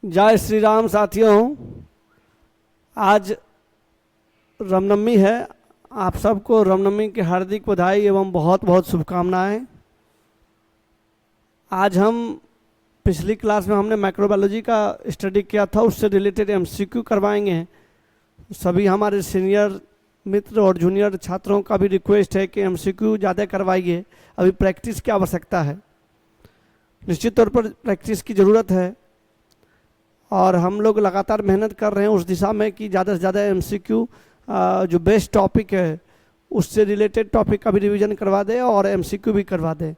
जय श्री राम साथियों। आज रामनवमी है। आप सबको रामनवमी की हार्दिक बधाई एवं बहुत बहुत शुभकामनाएं। आज हम पिछली क्लास में हमने माइक्रोबायोलॉजी का स्टडी किया था, उससे रिलेटेड एमसीक्यू करवाएंगे। सभी हमारे सीनियर मित्र और जूनियर छात्रों का भी रिक्वेस्ट है कि एमसीक्यू ज़्यादा करवाइए। अभी प्रैक्टिस की आवश्यकता है, निश्चित तौर पर प्रैक्टिस की ज़रूरत है और हम लोग लगातार मेहनत कर रहे हैं उस दिशा में कि ज़्यादा से ज़्यादा एमसीक्यू जो बेस्ट टॉपिक है उससे रिलेटेड टॉपिक का भी रिवीजन करवा दें और एमसीक्यू भी करवा दें।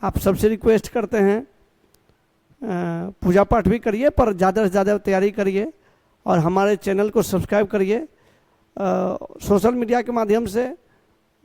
आप सबसे रिक्वेस्ट करते हैं, पूजा पाठ भी करिए पर ज़्यादा से ज़्यादा तैयारी करिए और हमारे चैनल को सब्सक्राइब करिए। सोशल मीडिया के माध्यम से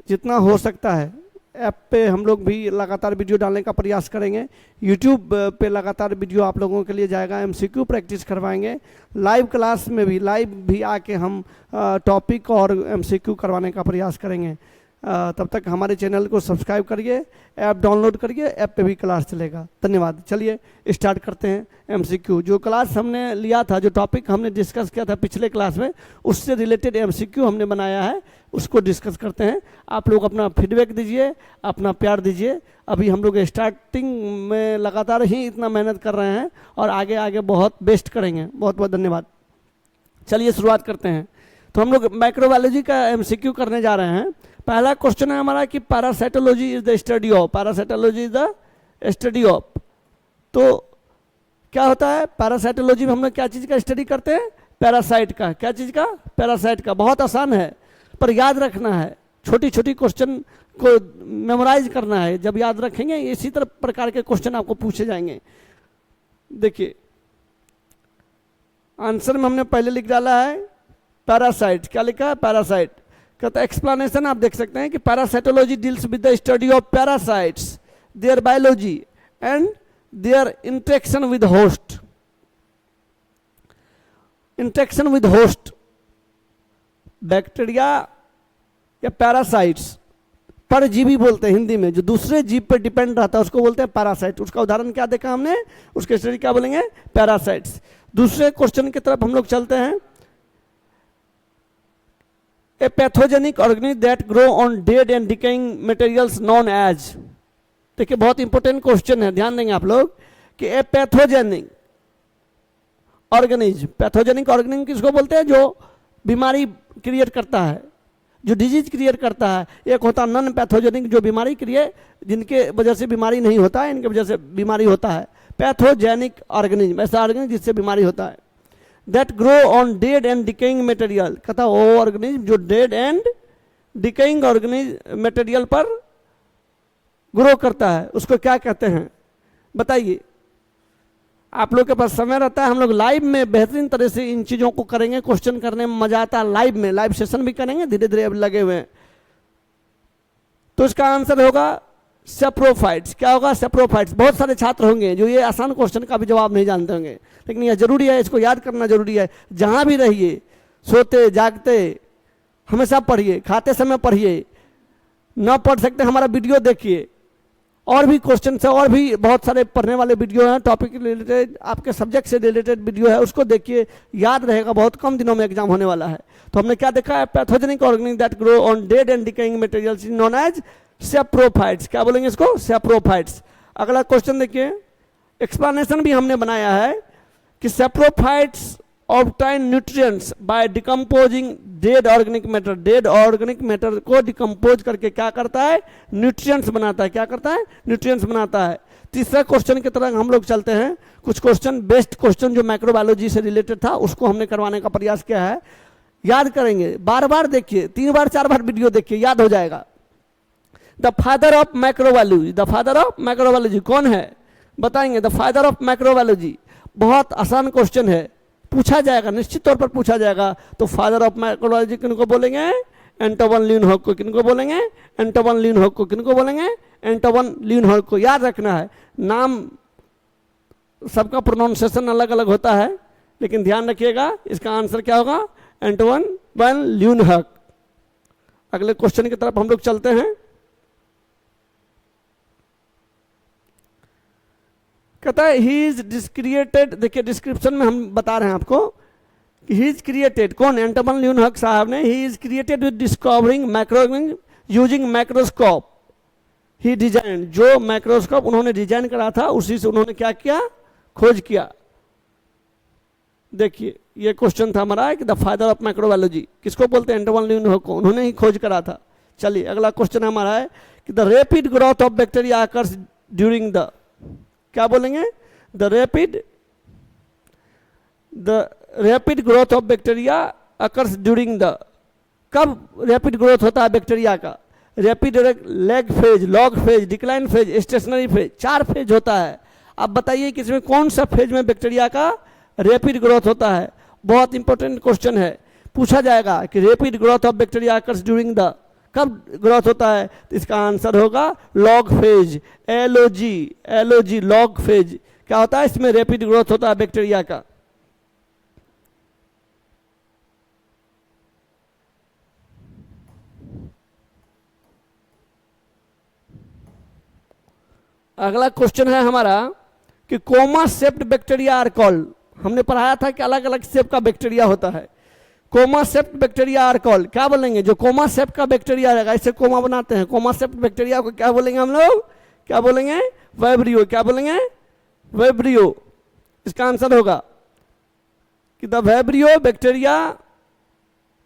जितना हो सकता है ऐप पे हम लोग भी लगातार वीडियो डालने का प्रयास करेंगे। यूट्यूब पे लगातार वीडियो आप लोगों के लिए जाएगा, एमसीक्यू प्रैक्टिस करवाएंगे। लाइव क्लास में भी लाइव भी आके हम टॉपिक और एमसीक्यू करवाने का प्रयास करेंगे। तब तक हमारे चैनल को सब्सक्राइब करिए, ऐप डाउनलोड करिए, ऐप पे भी क्लास चलेगा। धन्यवाद। चलिए स्टार्ट करते हैं एमसीक्यू। जो क्लास हमने लिया था, जो टॉपिक हमने डिस्कस किया था पिछले क्लास में, उससे रिलेटेड एमसीक्यू हमने बनाया है, उसको डिस्कस करते हैं। आप लोग अपना फीडबैक दीजिए, अपना प्यार दीजिए। अभी हम लोग स्टार्टिंग में लगातार ही इतना मेहनत कर रहे हैं और आगे आगे बहुत बेस्ट करेंगे। बहुत बहुत धन्यवाद। चलिए शुरुआत करते हैं। तो हम लोग माइक्रोबायोलॉजी का एमसीक्यू करने जा रहे हैं। पहला क्वेश्चन है हमारा कि parasitology is the study of. Parasitology is the study of. तो क्या होता है पैरासाइटोलॉजी में? हम लोग क्या चीज़ का स्टडी करते हैं? पैरासाइट का। क्या चीज़ का? पैरासाइट का। बहुत आसान है पर याद रखना है। छोटी छोटी क्वेश्चन को मेमोराइज करना है। जब याद रखेंगे इसी तरह प्रकार के क्वेश्चन आपको पूछे जाएंगे। देखिए आंसर में हमने पहले लिख डाला है पैरासाइट। क्या लिखा है? पैरासाइट। कहता है एक्सप्लेनेशन आप देख सकते हैं कि parasitology deals with the study of parasites, their biology and their interaction with host. Interaction with host, bacteria या पैरासाइट्स, परजीवी बोलते हैं हिंदी में, जो दूसरे जीव पर डिपेंड रहता है उसको बोलते हैं पैरासाइट। उसका उदाहरण क्या देखा हमने? उसके स्टडी क्या बोलेंगे? पैरासाइट्स। दूसरे क्वेश्चन की तरफ हम लोग चलते हैं। A pathogenic organism that grow on dead and decaying materials known as। देखिए बहुत इंपॉर्टेंट क्वेश्चन है, ध्यान देंगे आप लोग कि ए पैथोजेनिक ऑर्गेनिज्म। पैथोजेनिक ऑर्गेनिज्म किसको बोलते हैं? जो बीमारी क्रिएट करता है, जो डिजीज क्रिएट करता है। एक होता है नॉन पैथोजेनिक, जो बीमारी क्रिएट, जिनके वजह से बीमारी नहीं होता है, इनके वजह से बीमारी होता है। पैथोजेनिक ऑर्गेनिज्म ऐसा ऑर्गेनिज्म जिससे बीमारी होता है। That grow on dead and decaying material. कहता वो ऑर्गेनिज्म जो dead and decaying organism material पर ग्रो करता है, उसको क्या कहते हैं बताइए? आप लोग के पास समय रहता है, हम लोग लाइव में बेहतरीन तरह से इन चीज़ों को करेंगे। क्वेश्चन करने में मजा आता है। लाइव में लाइव सेशन भी करेंगे, धीरे धीरे अब लगे हुए हैं। तो इसका आंसर होगा सेप्रोफाइट्स। क्या होगा? सेप्रोफाइट्स। बहुत सारे छात्र होंगे जो ये आसान क्वेश्चन का भी जवाब नहीं जानते होंगे, लेकिन यह जरूरी है, इसको याद करना जरूरी है। जहां भी रहिए, सोते जागते हमेशा पढ़िए, खाते समय पढ़िए, न पढ़ सकते हमारा वीडियो देखिए। और भी क्वेश्चन है, और भी बहुत सारे पढ़ने वाले वीडियो हैं, टॉपिक रिलेटेड, आपके सब्जेक्ट से रिलेटेड वीडियो है, उसको देखिए, याद रहेगा। बहुत कम दिनों में एग्जाम होने वाला है। तो हमने क्या देखा है? Pathogenic organism that grow on dead and decaying materials known as saprophytes. क्या बोलेंगे इसको? सेप्रोफाइट्स। अगला क्वेश्चन देखिए, एक्सप्लेनेशन भी हमने बनाया है कि saprophytes obtain nutrients by decomposing dead organic matter. Dead organic matter को डिकम्पोज करके क्या करता है? न्यूट्रिएंट्स बनाता है। क्या करता है? न्यूट्रिएंट्स बनाता है। तीसरा क्वेश्चन की तरह हम लोग चलते हैं। कुछ क्वेश्चन, बेस्ट क्वेश्चन जो माइक्रोबायोलॉजी से रिलेटेड था, उसको हमने करवाने का प्रयास किया है। याद करेंगे, बार बार देखिए, 3 बार 4 बार वीडियो देखिए, याद हो जाएगा। The father of microbiology. The father of microbiology कौन है बताएंगे? The father of microbiology. बहुत आसान क्वेश्चन है, पूछा जाएगा, निश्चित तौर पर पूछा जाएगा। तो फादर ऑफ माइक्रोबायोलॉजी किनको बोलेंगे? एंटो वन ल्यूनहॉक को। किनको बोलेंगे? एंटो वन ल्यूनहॉक को। किनको बोलेंगे? एंटो वन ल्यूनहॉक को। याद रखना है, नाम सबका प्रोनाउंसिएशन अलग अलग होता है, लेकिन ध्यान रखिएगा इसका आंसर क्या होगा? एंटो वन ल्यूनहॉक। अगले क्वेश्चन की तरफ हम लोग चलते हैं। कहता है ही इज डिस्क्रिएटेड, देखिए डिस्क्रिप्शन में हम बता रहे हैं आपको कि ही इज क्रिएटेड, कौन, एंटोमन ल्यून हक साहब ने, he is created with discovering micro using microscope, he design, जो माइक्रोस्कोप उन्होंने डिजाइन करा था उसी से उन्होंने क्या किया, खोज किया। देखिए ये क्वेश्चन था हमारा कि द फादर ऑफ माइक्रोबायोलॉजी किसको बोलते हैं, एंटोमन ल्यून हक को, उन्होंने ही खोज करा था। चलिए अगला क्वेश्चन हमारा है कि the rapid growth of bacteria occurs during the, क्या बोलेंगे, the rapid growth of bacteria occurs during the, कब रैपिड ग्रोथ होता है बैक्टीरिया का, rapid lag phase, log phase, decline phase, stationary phase, 4 phase होता है। अब बताइए कि इसमें कौन सा फेज में बैक्टीरिया का रैपिड ग्रोथ होता है। बहुत इंपॉर्टेंट क्वेश्चन है, पूछा जाएगा कि rapid growth of bacteria occurs during the, कब ग्रोथ होता है, तो इसका आंसर होगा log phase, LOG log phase. क्या होता है, इसमें रैपिड ग्रोथ होता है बैक्टीरिया का। अगला क्वेश्चन है हमारा कि कोमा सेप्ट बैक्टीरिया आर कॉल्ड, हमने पढ़ाया था कि अलग अलग शेप का बैक्टीरिया होता है। कोमा सेप्ट बैक्टीरिया आर कॉल्ड, क्या बोलेंगे, जो कोमा सेप्ट का बैक्टीरिया रहेगा, इसे कोमा बनाते हैं, कोमा सेप्ट बैक्टीरिया को क्या बोलेंगे हम लोग, क्या बोलेंगे, वाइब्रियो, क्या बोलेंगे, वाइब्रियो। इसका आंसर होगा कि the vibrio bacteria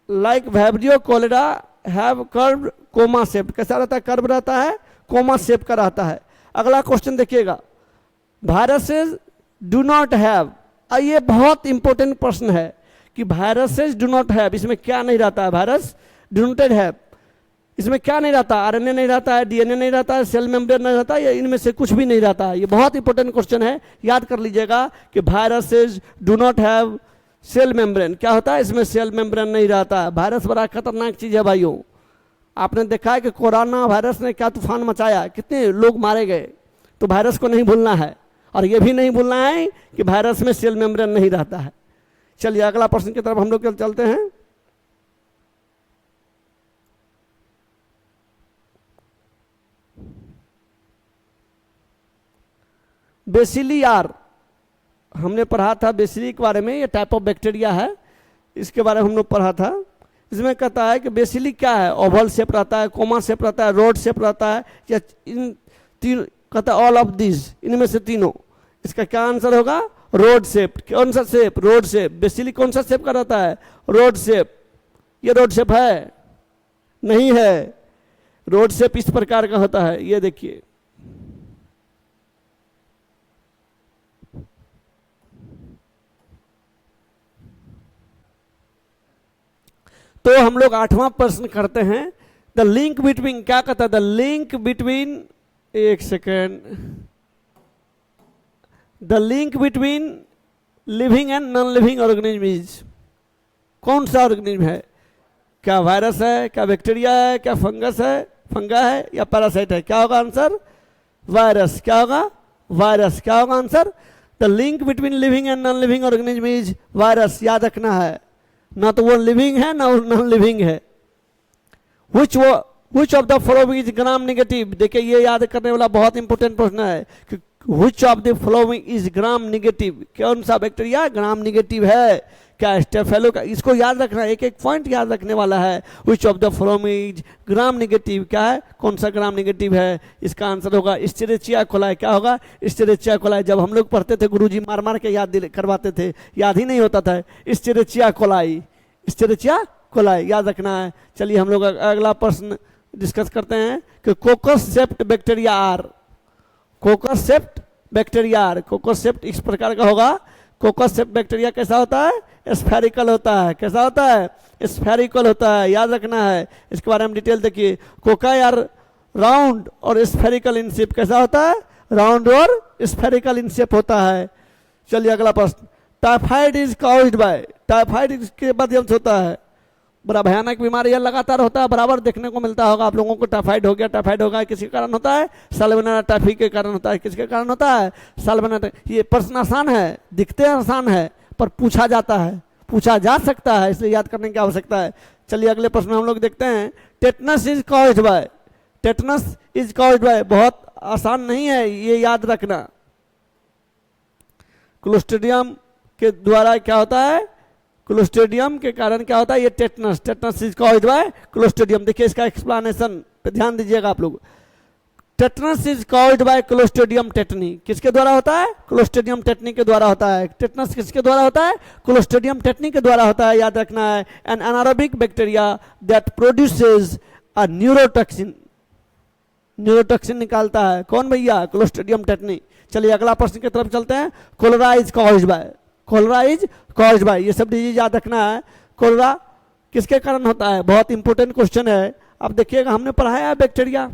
like vibrio cholera have curve comma shaped, कैसा रहता है, कर्व रहता है, कोमा सेप का रहता है। अगला क्वेश्चन देखिएगा, वायरसेस डू नॉट हैव, ये बहुत इंपॉर्टेंट प्रश्न है कि वायरसेस डू नॉट हैव, इसमें क्या नहीं रहता है, वायरस डू नॉट हैव, इसमें क्या नहीं रहता, RNA नहीं रहता है, DNA नहीं रहता है, सेल मेम्ब्रेन नहीं रहता है, या इनमें से कुछ भी नहीं रहता है। ये बहुत इंपॉर्टेंट क्वेश्चन है, याद कर लीजिएगा कि viruses do not have cell membrane, क्या होता है, इसमें सेल मेम्ब्रेन नहीं रहता है। वायरस बड़ा खतरनाक चीज है भाइयों, आपने देखा है कि कोरोना वायरस ने क्या तूफान मचाया, कितने लोग मारे गए। तो वायरस को नहीं भूलना है, और ये भी नहीं भूलना है कि वायरस में सेल मेम्ब्रेन नहीं रहता है। चलिए अगला प्रश्न की तरफ हम लोग चलते हैं। बेसिली आर, हमने पढ़ा था बेसिली के बारे में, ये टाइप ऑफ बैक्टीरिया है, इसके बारे में हम लोग पढ़ा था। इसमें कहता है कि बेसिली क्या है, ओवल शेप रहता है, कोमा शेप रहता है, रोड शेप रहता है, या इन तीन, कहता है ऑल ऑफ दिस, इनमें से तीनों। इसका क्या आंसर होगा, रोड शेप। कौन सा शेप, रोड शेप। बेसिली कौन सा शेप का रहता है, रोड शेप। ये रोड शेप है, नहीं है, रोड शेप इस प्रकार का होता है, ये देखिए। तो हम लोग 8वां प्रश्न करते हैं, द लिंक बिटवीन, क्या कहता है, द लिंक बिटवीन, एक second, the link between living and non living organism is, कौन सा ऑर्गेनिज्म है, क्या वायरस है, क्या बैक्टीरिया है, क्या फंगस है, फंगा है, या पैरासाइट है। क्या होगा आंसर, वायरस। क्या होगा, वायरस। क्या होगा answer, the link between living and non living organism is virus, याद रखना है, ना तो वो लिविंग है ना नॉन लिविंग है। Which of the following is gram negative, देखिए ये याद करने वाला बहुत इंपॉर्टेंट प्रश्न है कि which of the following is gram negative, कौन सा बैक्टीरिया ग्राम निगेटिव है, क्या स्टेफेलो का, इसको याद रखना, एक एक पॉइंट याद रखने वाला है। which of the following is gram negative, क्या है, कौन सा ग्राम निगेटिव है। इसका आंसर होगा एस्चेरिचिया कोलाई। क्या होगा, एस्चेरिचिया कोलाई। जब हम लोग पढ़ते थे गुरुजी मार मार के याद करवाते थे, याद ही नहीं होता था, एस्चेरिचिया कोलाई, एस्चेरिचिया कोलाई याद रखना है। चलिए हम लोग अगला प्रश्न डिस्कस करते हैं कि coccus shaped bacteria are, coccus shaped bacteria are, coccus shaped इस प्रकार का होगा। कोकस सेप्ट बैक्टीरिया कैसा होता है, स्फेरिकल होता है। कैसा होता है, स्फेरिकल होता है, याद रखना है। इसके बारे में डिटेल देखिए, कोका यार राउंड और स्फेरिकल इन शेप, कैसा होता है, राउंड और स्फेरिकल इन शेप होता है। चलिए अगला प्रश्न, typhoid is caused bye, typhoid इसके माध्यम से होता है, बड़ा भयानक बीमारी है, लगातार होता है, बराबर देखने को मिलता होगा आप लोगों को। टाइफाइड हो गया, टाइफाइड होगा, किसके कारण होता है, साल्मोनेला टाइफी के कारण होता है। किसके कारण होता है, साल्मोनेला। ये प्रश्न आसान है, दिखते आसान है, पर पूछा जाता है, पूछा जा सकता है, इसलिए याद करने की आवश्यकता है। चलिए अगले प्रश्न में हम लोग देखते हैं, tetanus is caused bye, tetanus is caused bye, बहुत आसान नहीं है, ये याद रखना। क्लोस्ट्रिडियम के द्वारा क्या होता है, क्लोस्ट्रिडियम के कारण क्या होता है, ये tetanus, tetanus is caused bye Clostridium. देखिए इसका एक्सप्लेनेशन पे ध्यान दीजिएगा आप लोग। Tetanus is caused bye Clostridium tetani, किसके द्वारा होता है, क्लोस्ट्रिडियम टेटनी के द्वारा होता है। टेटनस किसके द्वारा होता है, क्लोस्ट्रिडियम टेटनी के द्वारा होता है, याद रखना है। An anaerobic bacteria that produces a neurotoxin, neurotoxin निकालता है कौन भैया, क्लोस्ट्रिडियम टेटनी। चलिए अगला प्रश्न की तरफ चलते हैं। Cholera is caused by, cholera is caused by, ये सब डिजीज याद रखना है। कोलेरा किसके कारण होता है, बहुत इंपॉर्टेंट क्वेश्चन है। अब देखिएगा हमने पढ़ाया है बैक्टीरिया,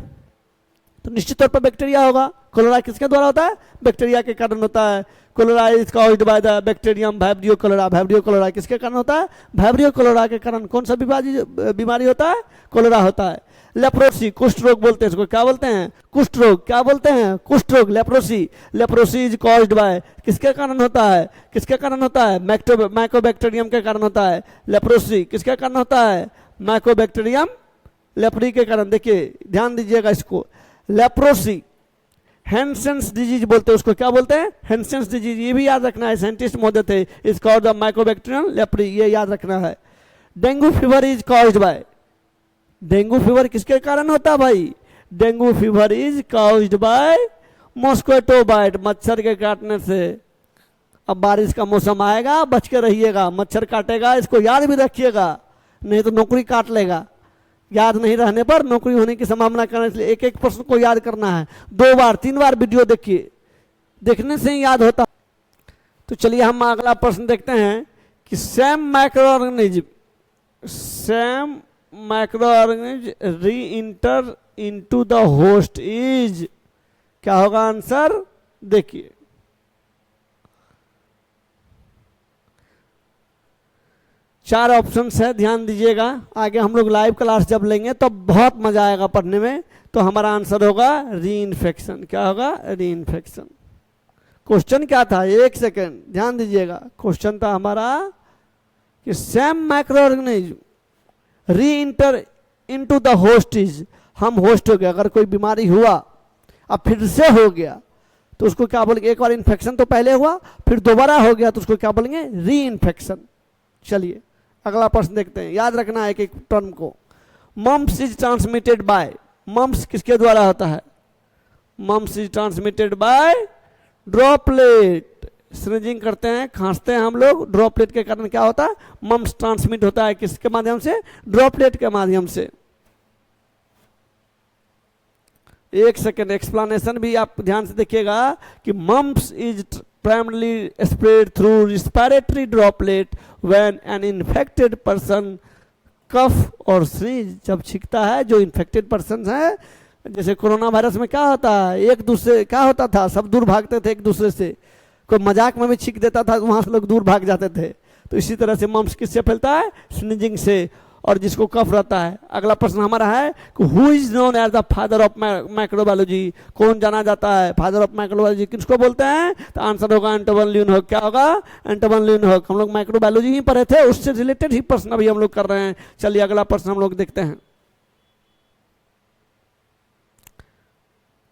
तो निश्चित तौर पर बैक्टीरिया होगा। कोलेरा किसके द्वारा होता है, बैक्टीरिया के कारण होता है। Cholera is caused by the bacterium vibrio cholera, vibrio cholera किसके कारण होता है, वाइब्रियो कोलेरा के कारण। कौन सा बीमारी होता है, कोलेरा होता है। लेप्रोसी, कुष्ठ रोग बोलते हैं इसको, क्या बोलते हैं, कुष्ठ रोग, क्या बोलते हैं, कुष्ठ रोग, leprosy. Leprosy is caused bye, किसके कारण होता है, किसके कारण होता है, माइकोबैक्टीरियम के कारण होता है। लेप्रोसी किसके कारण होता है, माइकोबैक्टीरियम लेप्री के कारण। देखिए ध्यान दीजिएगा इसको, लेप्रोसी हैंसेंस डिजीज बोलते हैं उसको, क्या बोलते हैं, हैंसेंस डिजीज, ये भी याद रखना है, साइंटिस्ट महोदय थे। Is called the mycobacterium leprae, ये याद रखना है। Dengue fever is caused by, dengue fever किसके कारण होता है भाई, dengue fever is caused by mosquito bite, मच्छर के काटने से। अब बारिश का मौसम आएगा, बच के रहिएगा, मच्छर काटेगा, इसको याद भी रखिएगा, नहीं तो नौकरी काट लेगा। याद नहीं रहने पर नौकरी होने की संभावना करने, इसलिए एक एक प्रश्न को याद करना है। 2 बार 3 बार वीडियो देखिए, देखने से ही याद होता। तो चलिए हम अगला प्रश्न देखते हैं कि same microorganism, same microorganism reenter into the host is, क्या होगा आंसर, देखिए चार ऑप्शंस है, ध्यान दीजिएगा। आगे हम लोग लाइव क्लास जब लेंगे तो बहुत मजा आएगा पढ़ने में। तो हमारा आंसर होगा री इन्फेक्शन, क्या होगा, री इन्फेक्शन। क्वेश्चन क्या था, एक सेकेंड ध्यान दीजिएगा। क्वेश्चन था हमारा कि same microorganism reenter into the host is, हम होस्ट हो गए, अगर कोई बीमारी हुआ अब फिर से हो गया तो उसको क्या बोलेंगे, एक बार इन्फेक्शन तो पहले हुआ फिर दोबारा हो गया तो उसको क्या बोलेंगे, री इन्फेक्शन। चलिए अगला प्रश्न देखते हैं, याद रखना है एक एक टर्म को। Mumps is transmitted by, mumps किसके द्वारा होता है, mumps is transmitted by droplet. Sneezing करते हैं, खांसते हैं हम लोग, ड्रॉपलेट के कारण क्या होता है, मम्स ट्रांसमिट होता है, किसके माध्यम से, ड्रॉपलेट के माध्यम से। एक सेकेंड, एक्सप्लेनेशन भी आप ध्यान से देखिएगा कि mumps is primarily spread through respiratory droplet when an infected person cough और sneeze, जब छींकता है जो infected persons है, जैसे कोरोना वायरस में क्या होता है, एक दूसरे क्या होता था, सब दूर भागते थे एक दूसरे से, कोई मजाक में भी छींक देता था वहां से लोग दूर भाग जाते थे। तो इसी तरह से मम्स किससे फैलता है, स्नीजिंग से, और जिसको कफ रहता है। अगला प्रश्न हमारा है कि who is known as the father of microbiology, कौन जाना जाता है फादर ऑफ माइक्रोबायोलॉजी, किसको बोलते हैं, तो आंसर होगा एंटोन ल्यूनहोक। क्या होगा, एंटोन ल्यूनहोक। हम लोग माइक्रोबायोलॉजी ही पढ़े थे, उससे रिलेटेड ही प्रश्न अभी हम लोग कर रहे हैं। चलिए अगला प्रश्न हम लोग देखते हैं।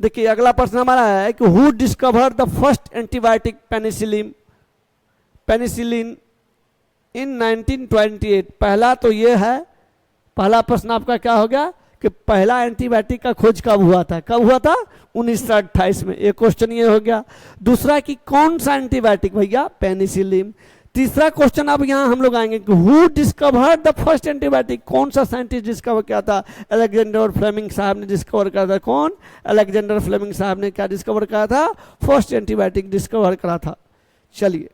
देखिए अगला प्रश्न हमारा है कि who discover the first antibiotic penicillin, penicillin in 1928। पहला तो ये है, पहला प्रश्न आपका क्या हो गया कि पहला एंटीबायोटिक का खोज कब हुआ था, कब हुआ था, 1928 में। एक क्वेश्चन ये हो गया। दूसरा कि कौन सा एंटीबायोटिक भैया, पेनिसिलिन। तीसरा क्वेश्चन अब यहाँ हम लोग आएंगे कि who discover the first antibiotic, कौन सा साइंटिस्ट डिस्कवर किया था, अलेक्जेंडर फ्लेमिंग साहब ने डिस्कवर किया था। कौन, अलेक्जेंडर फ्लेमिंग साहब ने क्या डिस्कवर किया था, फर्स्ट एंटीबायोटिक डिस्कवर करा था। चलिए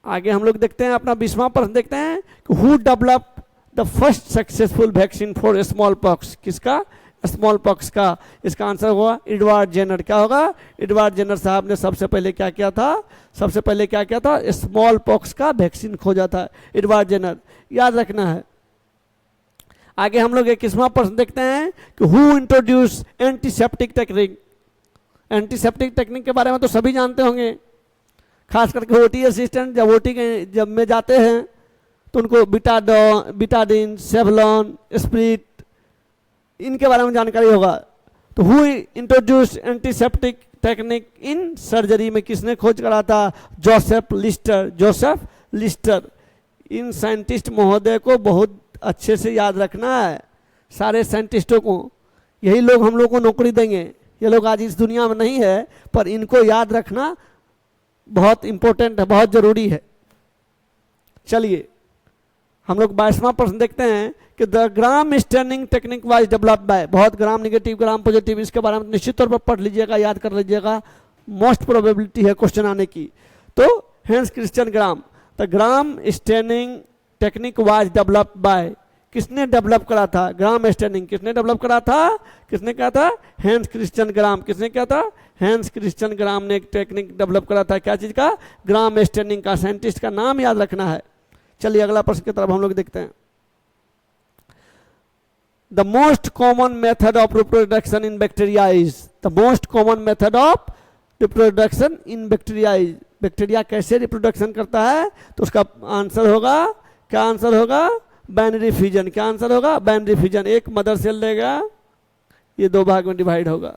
आगे हम लोग देखते हैं, अपना 20वां प्रश्न देखते हैं कि who develop the first successful vaccine for small pox, किसका, स्मॉल पॉक्स का। इसका आंसर होगा एडवर्ड जेनर। क्या होगा, एडवर्ड जेनर साहब ने सबसे पहले क्या किया था, सबसे पहले क्या किया था, स्मॉल पॉक्स का वैक्सीन खोजा था, एडवर्ड जेनर, याद रखना है। आगे हम लोग 21वां प्रश्न देखते हैं कि who introduce antiseptic technique. Antiseptic technique के बारे में तो सभी जानते होंगे, खास करके ओटी असिस्टेंट जब ओटी के जब में जाते हैं तो उनको बिटाडिन, सेवलॉन, स्प्रिट, इनके बारे में जानकारी होगा। तो who introduce antiseptic technique in surgery में किसने खोज करा था? Joseph Lister. Joseph Lister. इन साइंटिस्ट महोदय को बहुत अच्छे से याद रखना है, सारे साइंटिस्टों को। यही लोग हम लोग को नौकरी देंगे। ये लोग आज इस दुनिया में नहीं है, पर इनको याद रखना बहुत इंपॉर्टेंट है, बहुत जरूरी है। चलिए हम लोग 22वां प्रश्न देखते हैं कि the gram standing technique was developed by. बहुत ग्राम निगेटिव, ग्राम पॉजिटिव, इसके बारे में निश्चित तौर पर पढ़ लीजिएगा, याद कर लीजिएगा, मोस्ट प्रोबेबिलिटी है क्वेश्चन आने की। तो Hans Christian gram, the gram standing technique was developed by. किसने डेवलप करा था? ग्राम स्टैंडिंग किसने डेवलप करा था? किसने कहा था? हैंस क्रिश्चियन ग्राम। किसने कहा था? हैंस क्रिश्चियन ग्राम ने एक टेक्निक डेवलप करा था। क्या चीज का? ग्राम स्टैंडिंग का। साइंटिस्ट का नाम याद रखना है। चलिए अगला प्रश्न की तरफ हम लोग देखते हैं। The most common method of reproduction in bacteria is. The most common method of reproduction in bacteria is. Bacteria कैसे रिप्रोडक्शन करता है? तो उसका आंसर होगा, क्या आंसर होगा? Binary fusion. क्या आंसर होगा? Binary fusion. एक मदर सेल लेगा, ये 2 भाग में डिवाइड होगा।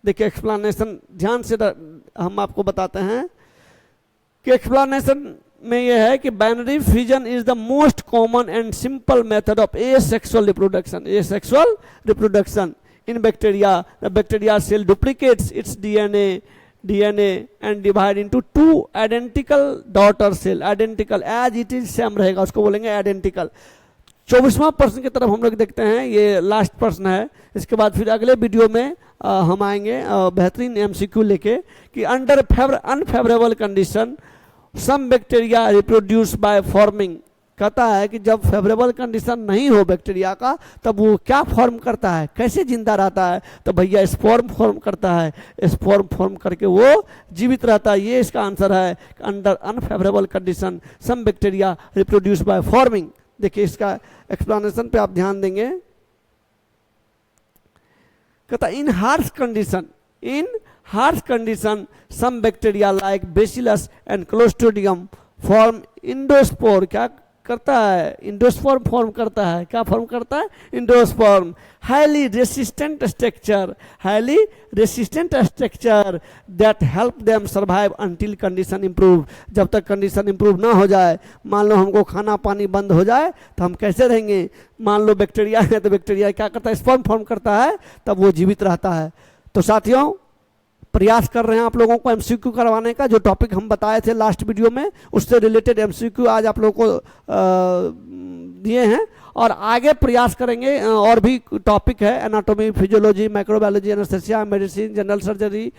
देखिए एक्सप्लेनेशन ध्यान से हम आपको बताते हैं कि एक्सप्लेनेशन में यह है कि binary fusion is the most common and simple method of asexual reproduction. Asexual reproduction in bacteria. The bacteria cell duplicates its DNA and divide into 2 identical daughter cell। identical as it is same रहेगा, उसको बोलेंगे identical। 24वां प्रश्न की तरफ हम लोग देखते हैं, ये लास्ट प्रश्न है। इसके बाद फिर अगले वीडियो में हम आएंगे बेहतरीन MCQ लेके कि under unfavourable condition some bacteria reproduce by forming. कहता है कि जब फेवरेबल कंडीशन नहीं हो बैक्टीरिया का, तब वो क्या फॉर्म करता है, कैसे जिंदा रहता है? तो भैया स्पोर्म फॉर्म करता है। स्पोर्म फॉर्म करके वो जीवित रहता है। ये इसका आंसर है, under unfavourable condition some bacteria reproduce by forming. देखिए इसका एक्सप्लेनेशन पे आप ध्यान देंगे। कहता in harsh condition some bacteria like bacillus and clostridium form endospore. क्या करता है? इंडोस्पर्म फॉर्म करता है। क्या फॉर्म करता है? Endosperm. Highly resistant structure that help them survive until condition improve. जब तक कंडीशन इंप्रूव ना हो जाए, मान लो हमको खाना पानी बंद हो जाए, तो हम कैसे रहेंगे? मान लो बैक्टीरिया है, तो बैक्टीरिया क्या करता है? स्पर्म फॉर्म करता है, तब वो जीवित रहता है। तो साथियों प्रयास कर रहे हैं आप लोगों को MCQ करवाने का। जो टॉपिक हम बताए थे लास्ट वीडियो में, उससे रिलेटेड MCQ आज आप लोगों को दिए हैं, और आगे प्रयास करेंगे। और भी टॉपिक है, anatomy, physiology, microbiology, anaesthesia, medicine, general surgery,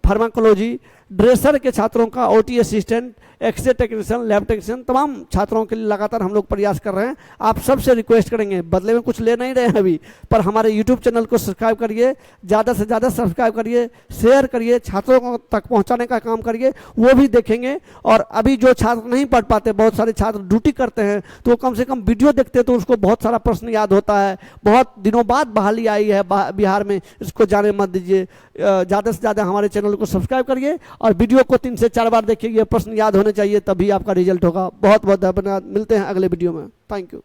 pharmacology, dresser के छात्रों का, OT assistant, x ray technician, lab technician, तमाम छात्रों के लिए लगातार हम लोग प्रयास कर रहे हैं। आप सबसे रिक्वेस्ट करेंगे, बदले में कुछ ले नहीं रहे हैं अभी, पर हमारे YouTube चैनल को सब्सक्राइब करिए, ज़्यादा से ज़्यादा सब्सक्राइब करिए, शेयर करिए, छात्रों तक पहुंचाने का काम करिए, वो भी देखेंगे। और अभी जो छात्र नहीं पढ़ पाते, बहुत सारे छात्र ड्यूटी करते हैं, तो कम से कम वीडियो देखते हैं, तो उसको बहुत सारा प्रश्न याद होता है। बहुत दिनों बाद बहाली आई है बिहार में, इसको जाने मत दीजिए। ज़्यादा से ज़्यादा हमारे चैनल को सब्सक्राइब करिए और वीडियो को 3 से 4 बार देखिए। ये प्रश्न याद होने चाहिए, तभी आपका रिजल्ट होगा। बहुत बहुत धन्यवाद। मिलते हैं अगले वीडियो में। Thank you.